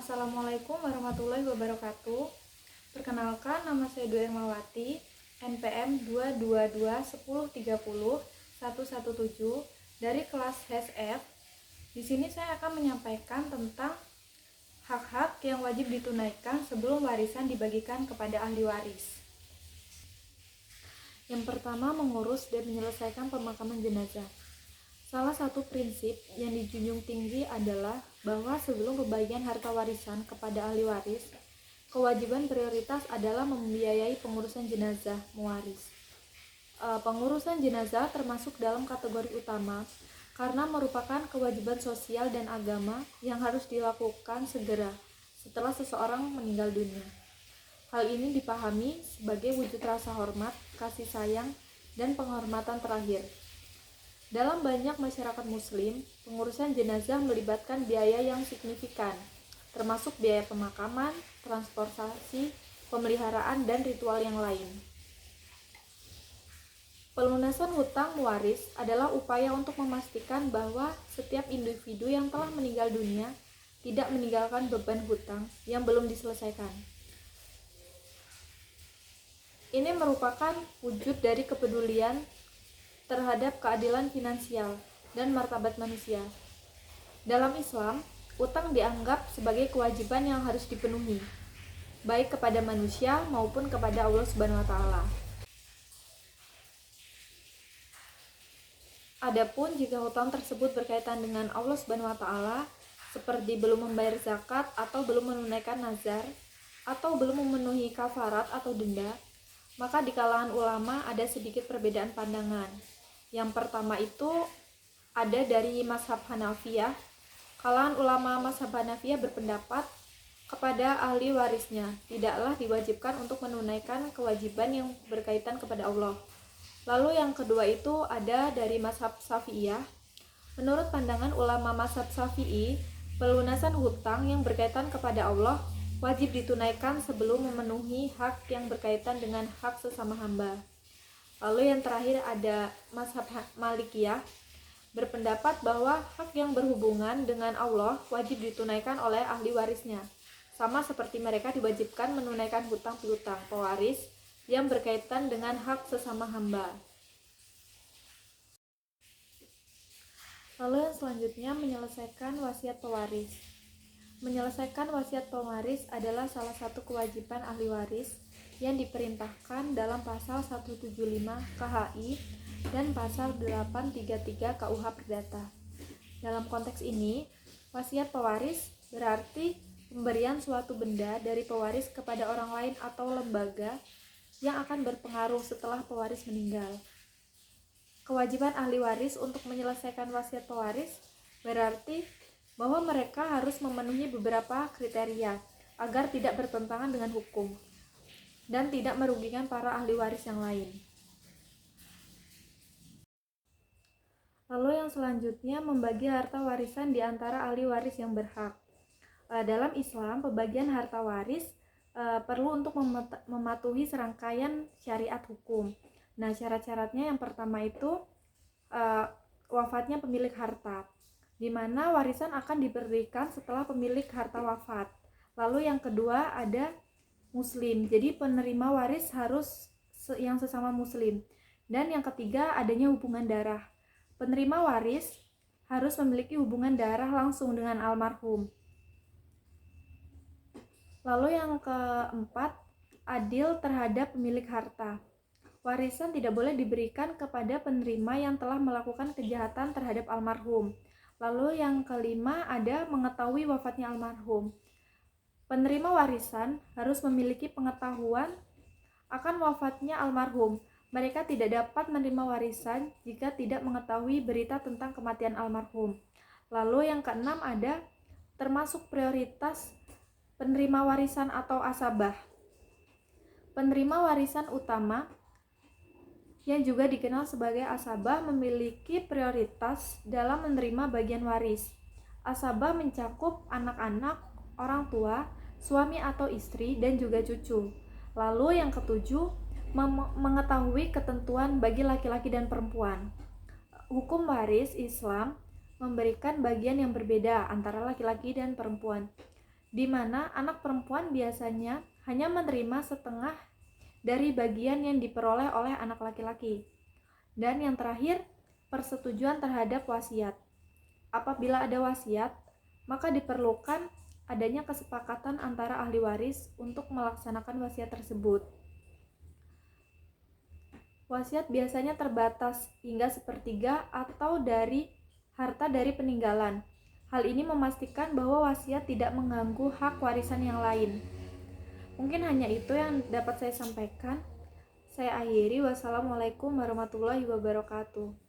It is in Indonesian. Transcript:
Assalamualaikum warahmatullahi wabarakatuh. Perkenalkan, nama saya Dwi Ermawati, NPM 2221030 dari kelas HSF. Di sini saya akan menyampaikan tentang hak-hak yang wajib ditunaikan sebelum warisan dibagikan kepada ahli waris. Yang pertama, mengurus dan menyelesaikan pemakaman jenazah. Salah satu prinsip yang dijunjung tinggi adalah bahwa sebelum pembagian harta warisan kepada ahli waris, kewajiban prioritas adalah membiayai pengurusan jenazah mewaris. Pengurusan jenazah termasuk dalam kategori utama karena merupakan kewajiban sosial dan agama yang harus dilakukan segera setelah seseorang meninggal dunia. Hal ini dipahami sebagai wujud rasa hormat, kasih sayang, dan penghormatan terakhir. Dalam banyak masyarakat muslim, pengurusan jenazah melibatkan biaya yang signifikan, termasuk biaya pemakaman, transportasi, pemeliharaan, dan ritual yang lain. Pelunasan hutang mewaris adalah upaya untuk memastikan bahwa setiap individu yang telah meninggal dunia tidak meninggalkan beban hutang yang belum diselesaikan. Ini merupakan wujud dari kepedulian terhadap keadilan finansial dan martabat manusia. Dalam Islam, utang dianggap sebagai kewajiban yang harus dipenuhi, baik kepada manusia maupun kepada Allah Subhanahu wa Ta'ala. Adapun jika hutang tersebut berkaitan dengan Allah Subhanahu wa Ta'ala, seperti belum membayar zakat atau belum menunaikan nazar atau belum memenuhi kafarat atau denda, maka di kalangan ulama ada sedikit perbedaan pandangan. Yang pertama itu ada dari mazhab Hanafiyah. Kalangan ulama mazhab Hanafiyah berpendapat kepada ahli warisnya tidaklah diwajibkan untuk menunaikan kewajiban yang berkaitan kepada Allah. Lalu yang kedua itu ada dari mazhab Syafi'iyah. Menurut pandangan ulama mazhab Syafi'i, pelunasan hutang yang berkaitan kepada Allah wajib ditunaikan sebelum memenuhi hak yang berkaitan dengan hak sesama hamba. Lalu yang terakhir ada mazhab Malikiyah, berpendapat bahwa hak yang berhubungan dengan Allah wajib ditunaikan oleh ahli warisnya, sama seperti mereka diwajibkan menunaikan hutang piutang pewaris yang berkaitan dengan hak sesama hamba. Lalu yang selanjutnya, menyelesaikan wasiat pewaris. Menyelesaikan wasiat pewaris adalah salah satu kewajiban ahli waris yang diperintahkan dalam pasal 175 KHI dan pasal 833 KUH Perdata. Dalam konteks ini, wasiat pewaris berarti pemberian suatu benda dari pewaris kepada orang lain atau lembaga yang akan berpengaruh setelah pewaris meninggal. Kewajiban ahli waris untuk menyelesaikan wasiat pewaris berarti bahwa mereka harus memenuhi beberapa kriteria agar tidak bertentangan dengan hukum dan tidak merugikan para ahli waris yang lain. Lalu yang selanjutnya, membagi harta warisan di antara ahli waris yang berhak. Dalam Islam, pembagian harta waris perlu untuk mematuhi serangkaian syariat hukum. Nah, syarat-syaratnya yang pertama itu wafatnya pemilik harta, di mana warisan akan diberikan setelah pemilik harta wafat. Lalu yang kedua ada muslim, jadi penerima waris harus yang sesama muslim. Dan yang ketiga adanya hubungan darah, penerima waris harus memiliki hubungan darah langsung dengan almarhum. Lalu yang keempat, adil terhadap pemilik harta. Warisan tidak boleh diberikan kepada penerima yang telah melakukan kejahatan terhadap almarhum. Lalu yang kelima ada mengetahui wafatnya almarhum. Penerima warisan harus memiliki pengetahuan akan wafatnya almarhum. Mereka tidak dapat menerima warisan jika tidak mengetahui berita tentang kematian almarhum. Lalu yang keenam ada termasuk prioritas penerima warisan atau asabah. Penerima warisan utama yang juga dikenal sebagai asabah memiliki prioritas dalam menerima bagian waris. Asabah mencakup anak-anak, orang tua, suami atau istri, dan juga cucu. Lalu yang ketujuh, mengetahui ketentuan bagi laki-laki dan perempuan. Hukum waris Islam memberikan bagian yang berbeda antara laki-laki dan perempuan. di mana anak perempuan biasanya hanya menerima setengah dari bagian yang diperoleh oleh anak laki-laki. Dan yang terakhir, persetujuan terhadap wasiat. Apabila ada wasiat, maka diperlukan adanya kesepakatan antara ahli waris untuk melaksanakan wasiat tersebut. Wasiat biasanya terbatas hingga sepertiga atau dari harta dari peninggalan. Hal ini memastikan bahwa wasiat tidak mengganggu hak warisan yang lain. Mungkin hanya itu yang dapat saya sampaikan. Saya akhiri. Wassalamualaikum warahmatullahi wabarakatuh.